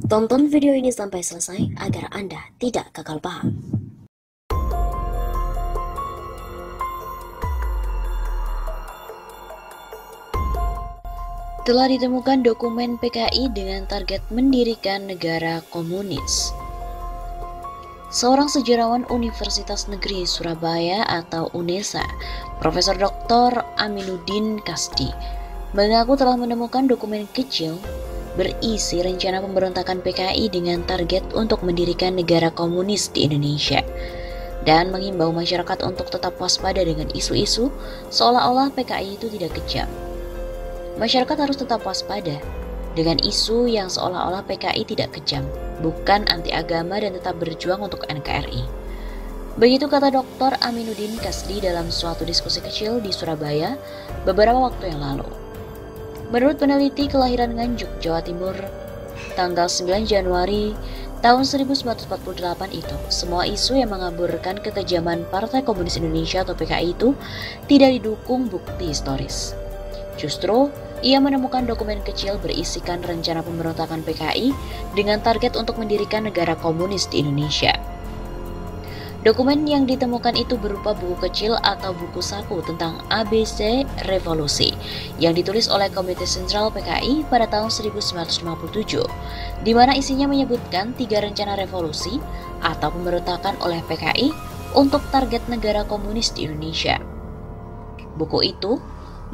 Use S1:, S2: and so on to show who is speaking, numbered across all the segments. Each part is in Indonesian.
S1: Tonton video ini sampai selesai agar Anda tidak gagal paham. Telah ditemukan dokumen PKI dengan target mendirikan negara komunis. Seorang sejarawan Universitas Negeri Surabaya atau UNESA, Profesor Dr. Aminuddin Kasdi, mengaku telah menemukan dokumen kecil berisi rencana pemberontakan PKI dengan target untuk mendirikan negara komunis di Indonesia, dan mengimbau masyarakat untuk tetap waspada dengan isu-isu seolah-olah PKI itu tidak kejam. Masyarakat harus tetap waspada dengan isu yang seolah-olah PKI tidak kejam, bukan anti agama dan tetap berjuang untuk NKRI. Begitu kata Dr. Aminuddin Kasdi dalam suatu diskusi kecil di Surabaya beberapa waktu yang lalu. Menurut peneliti kelahiran Nganjuk, Jawa Timur, tanggal 9 Januari tahun 1948 itu, semua isu yang mengaburkan kekejaman Partai Komunis Indonesia atau PKI itu tidak didukung bukti historis. Justru, ia menemukan dokumen kecil berisikan rencana pemberontakan PKI dengan target untuk mendirikan negara komunis di Indonesia. Dokumen yang ditemukan itu berupa buku kecil atau buku saku tentang ABC Revolusi yang ditulis oleh Komite Sentral PKI pada tahun 1957, di mana isinya menyebutkan 3 rencana revolusi atau pemberontakan oleh PKI untuk target negara komunis di Indonesia. Buku itu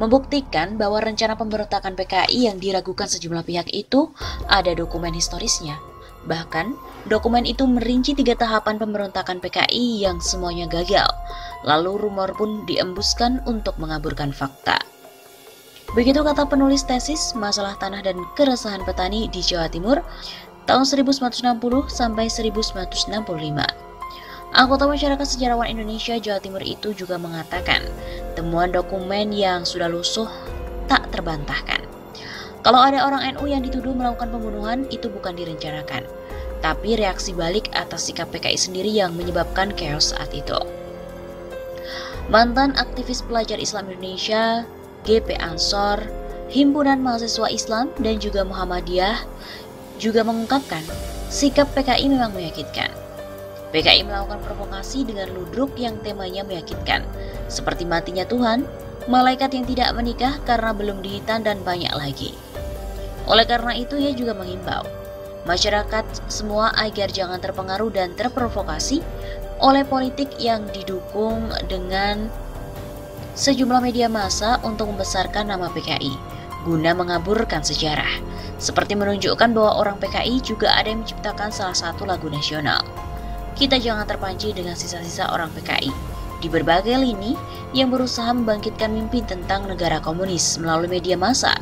S1: membuktikan bahwa rencana pemberontakan PKI yang diragukan sejumlah pihak itu ada dokumen historisnya. Bahkan, dokumen itu merinci 3 tahapan pemberontakan PKI yang semuanya gagal. Lalu rumor pun diembuskan untuk mengaburkan fakta. Begitu kata penulis tesis Masalah Tanah dan Keresahan Petani di Jawa Timur tahun 1960 sampai 1965. Anggota Masyarakat Sejarawan Indonesia Jawa Timur itu juga mengatakan temuan dokumen yang sudah lusuh tak terbantahkan. Kalau ada orang NU yang dituduh melakukan pembunuhan, itu bukan direncanakan, tapi reaksi balik atas sikap PKI sendiri yang menyebabkan chaos saat itu. Mantan aktivis pelajar Islam Indonesia, GP Ansor, Himpunan Mahasiswa Islam, dan juga Muhammadiyah juga mengungkapkan sikap PKI memang menyakitkan. PKI melakukan provokasi dengan ludruk yang temanya meyakinkan, seperti matinya Tuhan, malaikat yang tidak menikah karena belum dihitan, dan banyak lagi. Oleh karena itu, ia juga mengimbau masyarakat semua agar jangan terpengaruh dan terprovokasi oleh politik yang didukung dengan sejumlah media massa untuk membesarkan nama PKI, guna mengaburkan sejarah, seperti menunjukkan bahwa orang PKI juga ada yang menciptakan salah satu lagu nasional. Kita jangan terpancing dengan sisa-sisa orang PKI di berbagai lini yang berusaha membangkitkan mimpi tentang negara komunis melalui media massa,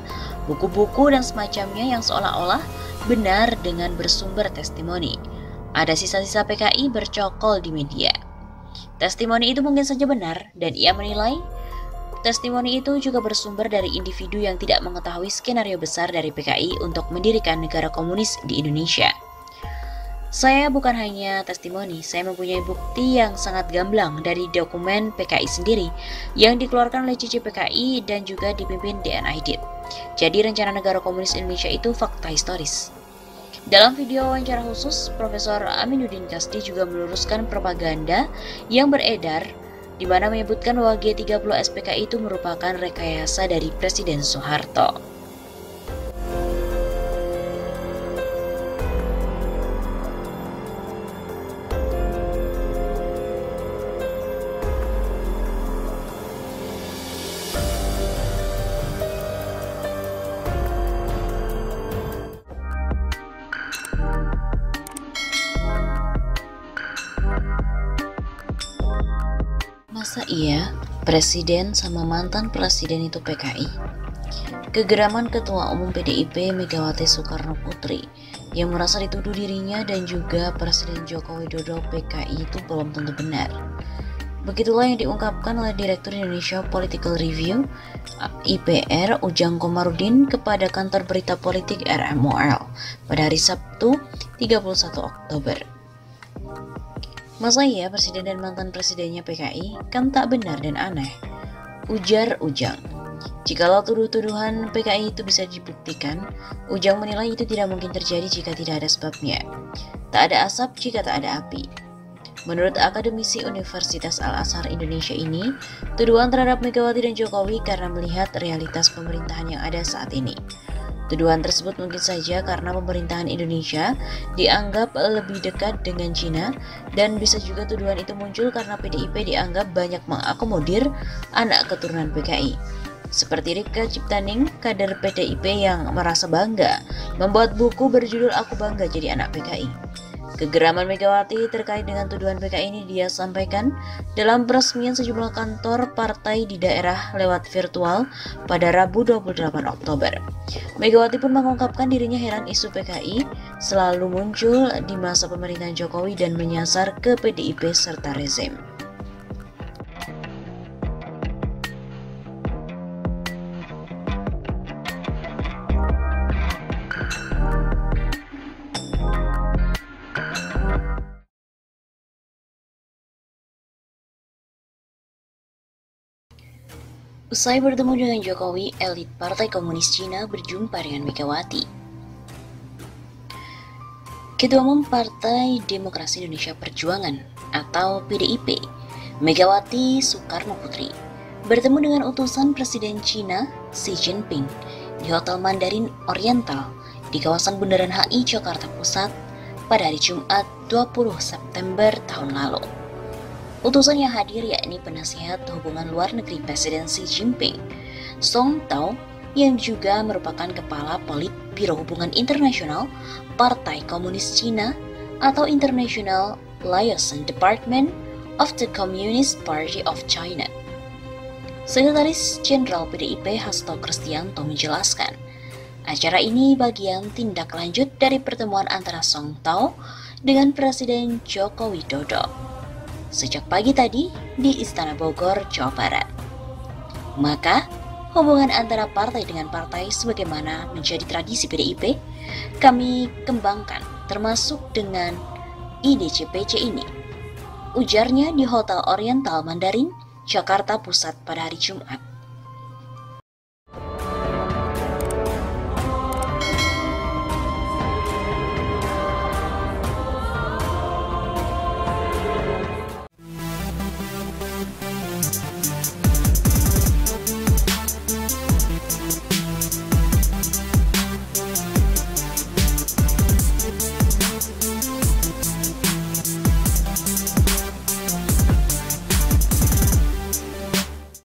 S1: buku-buku, dan semacamnya yang seolah-olah benar dengan bersumber testimoni. Ada sisa-sisa PKI bercokol di media. Testimoni itu mungkin saja benar, dan ia menilai testimoni itu juga bersumber dari individu yang tidak mengetahui skenario besar dari PKI untuk mendirikan negara komunis di Indonesia. Saya bukan hanya testimoni, saya mempunyai bukti yang sangat gamblang dari dokumen PKI sendiri yang dikeluarkan oleh Cici PKI dan juga dipimpin DN Aidit. Jadi rencana negara komunis Indonesia itu fakta historis. Dalam video wawancara khusus, Profesor Aminuddin Kasdi juga meluruskan propaganda yang beredar di mana menyebutkan bahwa G30 SPKI itu merupakan rekayasa dari Presiden Soeharto. Masa iya presiden sama mantan presiden itu PKI? Kegeraman Ketua Umum PDIP Megawati Soekarno Putri yang merasa dituduh dirinya dan juga Presiden Joko Widodo PKI itu belum tentu benar. Begitulah yang diungkapkan oleh Direktur Indonesia Political Review IPR Ujang Komarudin kepada kantor berita politik RMOL pada hari Sabtu 31 Oktober. Masa iya presiden dan mantan presidennya PKI? Kan tak benar dan aneh, ujar Ujang. Jikalau tuduhan PKI itu bisa dibuktikan, Ujang menilai itu tidak mungkin terjadi jika tidak ada sebabnya. Tak ada asap jika tak ada api. Menurut akademisi Universitas Al-Azhar Indonesia ini, tuduhan terhadap Megawati dan Jokowi karena melihat realitas pemerintahan yang ada saat ini. Tuduhan tersebut mungkin saja karena pemerintahan Indonesia dianggap lebih dekat dengan Cina, dan bisa juga tuduhan itu muncul karena PDIP dianggap banyak mengakomodir anak keturunan PKI. Seperti Rika Ciptaning, kader PDIP yang merasa bangga membuat buku berjudul Aku Bangga Jadi Anak PKI. Kegeraman Megawati terkait dengan tuduhan PKI ini dia sampaikan dalam peresmian sejumlah kantor partai di daerah lewat virtual pada Rabu 28 Oktober. Megawati pun mengungkapkan dirinya heran isu PKI selalu muncul di masa pemerintahan Jokowi dan menyasar ke PDIP serta rezim. Usai bertemu dengan Jokowi, elit Partai Komunis Cina berjumpa dengan Megawati. Ketua Umum Partai Demokrasi Indonesia Perjuangan atau PDIP, Megawati Soekarno Putri, bertemu dengan utusan Presiden Cina Xi Jinping di Hotel Mandarin Oriental di kawasan Bundaran HI Jakarta Pusat pada hari Jumat 20 September tahun lalu. Utusan yang hadir yakni penasihat hubungan luar negeri Presiden Xi Jinping, Song Tao, yang juga merupakan Kepala Politbiro Hubungan Internasional Partai Komunis Cina atau International Liaison Department of the Communist Party of China. Sekretaris Jenderal PDIP Hasto Kristianto menjelaskan, acara ini bagian tindak lanjut dari pertemuan antara Song Tao dengan Presiden Joko Widodo sejak pagi tadi di Istana Bogor, Jawa Barat. Maka, hubungan antara partai dengan partai sebagaimana menjadi tradisi PDIP, kami kembangkan termasuk dengan IDCPC ini, ujarnya di Hotel Oriental Mandarin, Jakarta Pusat pada hari Jumat.